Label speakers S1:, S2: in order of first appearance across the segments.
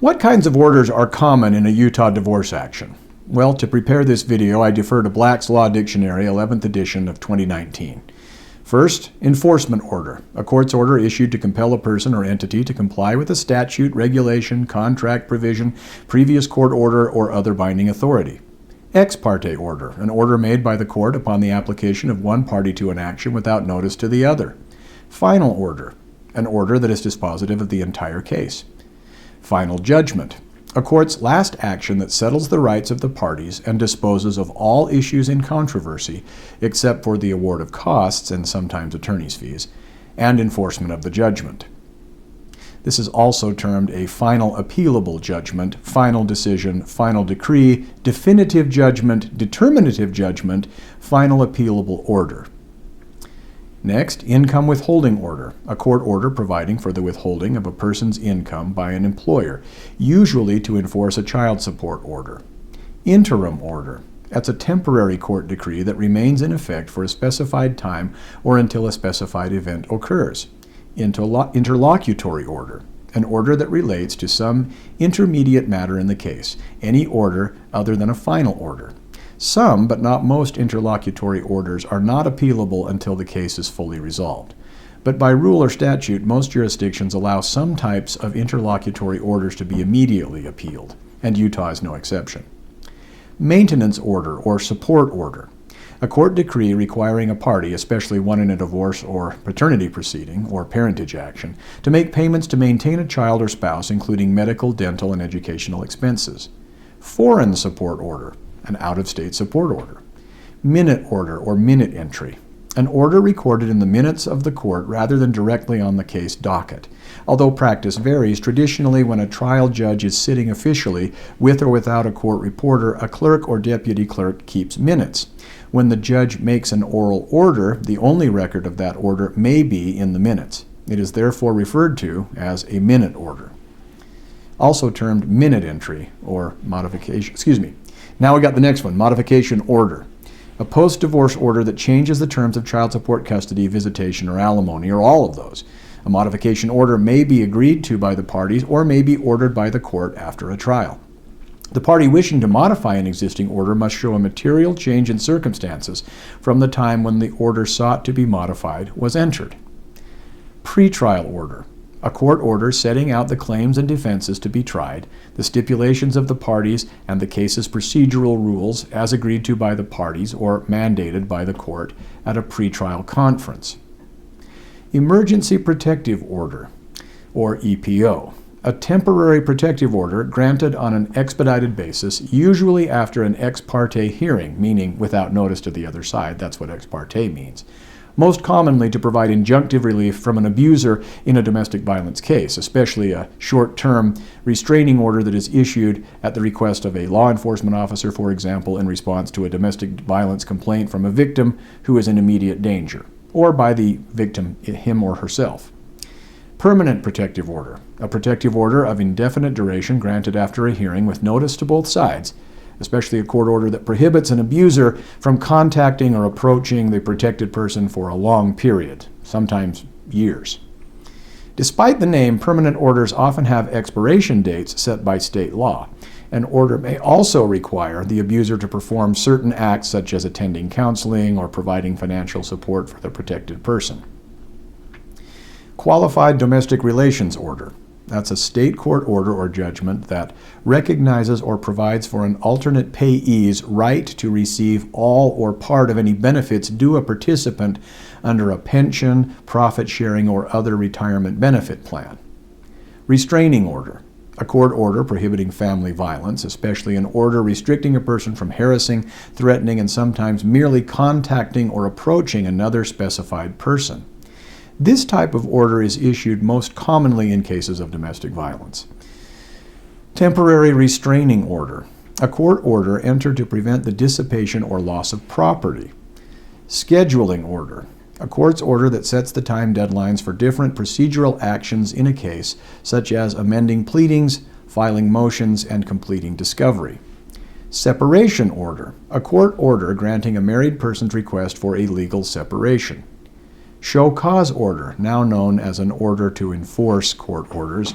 S1: What kinds of orders are common in a Utah divorce action? Well, to prepare this video, I defer to Black's Law Dictionary, 11th edition of 2019. First, enforcement order, a court's order issued to compel a person or entity to comply with a statute, regulation, contract provision, previous court order, or other binding authority. Ex parte order, an order made by the court upon the application of one party to an action without notice to the other. Final order, an order that is dispositive of the entire case. Final judgment, a court's last action that settles the rights of the parties and disposes of all issues in controversy, except for the award of costs and sometimes attorney's fees, and enforcement of the judgment. This is also termed a final appealable judgment, final decision, final decree, definitive judgment, determinative judgment, final appealable order. Next, income withholding order, a court order providing for the withholding of a person's income by an employer, usually to enforce a child support order. Interim order, that's a temporary court decree that remains in effect for a specified time or until a specified event occurs. Interlocutory order, an order that relates to some intermediate matter in the case, any order other than a final order. Some, but not most, interlocutory orders are not appealable until the case is fully resolved. But by rule or statute, most jurisdictions allow some types of interlocutory orders to be immediately appealed, and Utah is no exception. Maintenance order or support order, a court decree requiring a party, especially one in a divorce or paternity proceeding or parentage action, to make payments to maintain a child or spouse, including medical, dental, and educational expenses. Foreign support order, an out-of-state support order. Minute order or minute entry, an order recorded in the minutes of the court rather than directly on the case docket. Although practice varies, traditionally when a trial judge is sitting officially with or without a court reporter, a clerk or deputy clerk keeps minutes. When the judge makes an oral order, the only record of that order may be in the minutes. It is therefore referred to as a minute order. Also termed minute entry or modification, Now we got the next one, modification order. A post-divorce order that changes the terms of child support, custody, visitation, or alimony, or all of those. A modification order may be agreed to by the parties or may be ordered by the court after a trial. The party wishing to modify an existing order must show a material change in circumstances from the time when the order sought to be modified was entered. Pretrial order. A court order setting out the claims and defenses to be tried, the stipulations of the parties, and the case's procedural rules as agreed to by the parties or mandated by the court at a pretrial conference. Emergency Protective Order, or EPO. A temporary protective order granted on an expedited basis, usually after an ex parte hearing, meaning without notice to the other side. That's what ex parte means. Most commonly to provide injunctive relief from an abuser in a domestic violence case, especially a short-term restraining order that is issued at the request of a law enforcement officer, for example, in response to a domestic violence complaint from a victim who is in immediate danger, or by the victim, him or herself. Permanent protective order, a protective order of indefinite duration granted after a hearing with notice to both sides, especially a court order that prohibits an abuser from contacting or approaching the protected person for a long period, sometimes years. Despite the name, permanent orders often have expiration dates set by state law. An order may also require the abuser to perform certain acts such as attending counseling or providing financial support for the protected person. Qualified Domestic Relations Order. That's a state court order or judgment that recognizes or provides for an alternate payee's right to receive all or part of any benefits due a participant under a pension, profit sharing, or other retirement benefit plan. Restraining Order. A court order prohibiting family violence, especially an order restricting a person from harassing, threatening, and sometimes merely contacting or approaching another specified person. This type of order is issued most commonly in cases of domestic violence. Temporary restraining order, a court order entered to prevent the dissipation or loss of property. Scheduling order, a court's order that sets the time deadlines for different procedural actions in a case, such as amending pleadings, filing motions, and completing discovery. Separation order, a court order granting a married person's request for a legal separation. Show cause order, now known as an order to enforce court orders.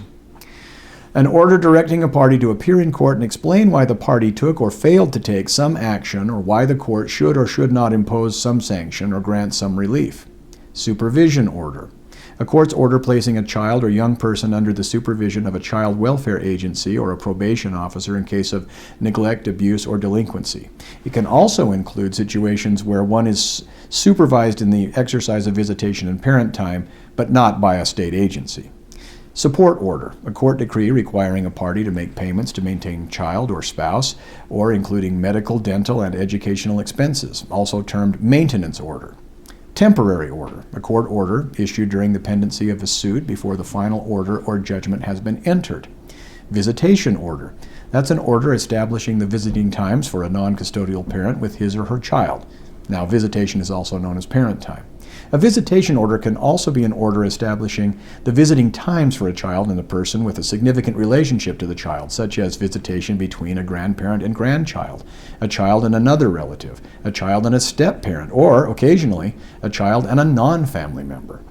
S1: An order directing a party to appear in court and explain why the party took or failed to take some action, or why the court should or should not impose some sanction or grant some relief. Supervision Order. A court's order placing a child or young person under the supervision of a child welfare agency or a probation officer in case of neglect, abuse, or delinquency. It can also include situations where one is supervised in the exercise of visitation and parent time, but not by a state agency. Support Order, a court decree requiring a party to make payments to maintain child or spouse, or including medical, dental, and educational expenses, also termed Maintenance Order. Temporary Order, a court order issued during the pendency of a suit before the final order or judgment has been entered. Visitation Order, that's an order establishing the visiting times for a non-custodial parent with his or her child. Now, visitation is also known as parent time. A visitation order can also be an order establishing the visiting times for a child and a person with a significant relationship to the child, such as visitation between a grandparent and grandchild, a child and another relative, a child and a step-parent, or, occasionally, a child and a non-family member.